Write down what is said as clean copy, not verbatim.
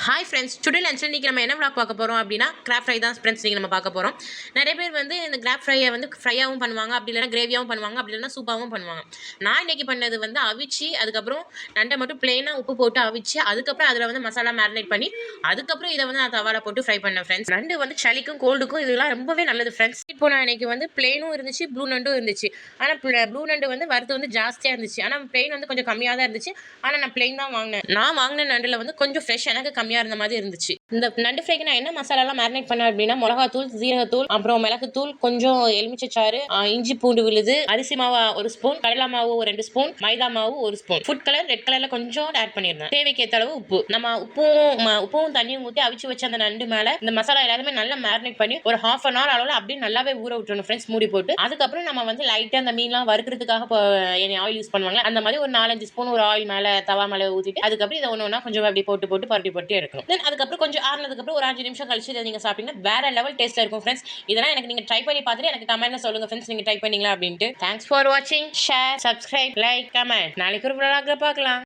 Hi friends, today லஞ்சில் இன்றைக்கி நம்ம என்ன விளாக் பார்க்க போகிறோம் அப்படின்னா கிராப் ஃப்ரை தான் ஃப்ரெண்ட்ஸ் நீங்கள் நம்ம பார்க்க போகிறோம். நிறைய பேர் வந்து இந்த கிராப் ஃப்ரையை வந்து ஃப்ரையாகவும் பண்ணுவாங்க, அப்படி இல்லைனா கிரேவியாகவும் பண்ணுவாங்க, அப்படி இல்லைனா சூப்பாகவும் பண்ணுவாங்க. நான் இன்றைக்கி பண்ணது வந்து அவிச்சு அதுக்கப்புறம் நண்டை மட்டும் பிளெயினாக உப்பு போட்டு அவிச்சு அதுக்கப்புறம் அதில் வந்து மசாலா மேரினேட் பண்ணி அதுக்கப்புறம் இதை வந்து நான் தவால போட்டு ஃப்ரை பண்ணேன் ஃப்ரெண்ட்ஸ். நண்டு வந்து சளிக்கும் கோல்டுக்கும் இதெல்லாம் ரொம்பவே நல்லது ஃப்ரெண்ட்ஸ். இப்போ நான் இன்றைக்கி வந்து பிளெயினும் இருந்துச்சு, ப்ளூ நண்டும் இருந்துச்சு. ஆனால் ப்ளூ நண்டு வந்து வரது வந்து ஜாஸ்தியாக இருந்துச்சு, ஆனால் பிளெயின் வந்து கொஞ்சம் கம்மியாக தான் இருந்துச்சு. ஆனால் நான் பிளெயின் தான் வாங்கினேன். நான் வாங்கின நண்டில் வந்து கொஞ்சம் ஃப்ரெஷ் எனக்கு கம்மியாக இருந்த மாதிரி இருந்துச்சு. இந்த நண்டு ஃப்ரைக்கு நான் என்ன மசாலாலாம் மேரினேட் பண்ணேன் அப்படின்னா மிளகாத்தூள், ஜீரகத்தூள், அப்புறம் மிளகுத்தூள், கொஞ்சம் எலுமிச்சைச்சாறு, இஞ்சி பூண்டு விழுது, அரிசி மாவு 1 ஸ்பூன், கடலை மாவு 2 ஸ்பூன், மைதா மாவு 1 ஸ்பூன், ஃபுட் கலர் ரெட் கலர்ல கொஞ்சம் ஆட் பண்ணிருந்தேன். தேவைக்கு ஏற்ற அளவு உப்பு. நம்ம உப்பும் தண்ணியும் ஊற்றி அவிச்சு வச்ச அந்த நண்டு மேல இந்த மசாலா எல்லாருமே நல்லா மேரினேட் பண்ணி ஒரு ½ an hour அளவுல அப்படியே நல்லாவே ஊற விட்டுறணும் ஃப்ரெண்ட்ஸ், மூடி போட்டு. அதுக்கப்புறம் நம்ம வந்து லைட்டா அந்த மீன்லாம் வறுக்கிறதுக்காக ஆயில் யூஸ் பண்ணுவாங்க, அந்த மாதிரி ஒரு 4-5 ஸ்பூன் ஒரு ஆயில் மேல தவா மேல ஊற்றிட்டு அதுக்கப்புறம் இதை ஒன்று ஒன்றா கொஞ்சம் அப்படி போட்டு பரட்டி எடுக்கணும். தென் அதுக்கப்புறம் கொஞ்சம் ஆறுனதுக்கப்புறம் ஒரு 5 நிமிஷம் கழிச்சு இதை நீங்கள் சாப்பிட்டீங்கன்னா வேற லெவல் டேஸ்ட்ல இருக்கும் ஃப்ரெண்ட்ஸ். இதெல்லாம் எனக்கு நீங்கள் ட்ரை பண்ணி பார்த்துட்டு எனக்கு கமெண்ட்ல சொல்லுங்க ஃப்ரெண்ட்ஸ், நீங்கள் ட்ரை பண்ணீங்களா அப்படின்ட்டு. தேங்க்ஸ் ஃபார் வாட்சிங், ஷேர், சப்ஸ்கிரைப், லைக், கமெண்ட். நாளைக்கு ஒரு vlogல பார்க்கலாம்.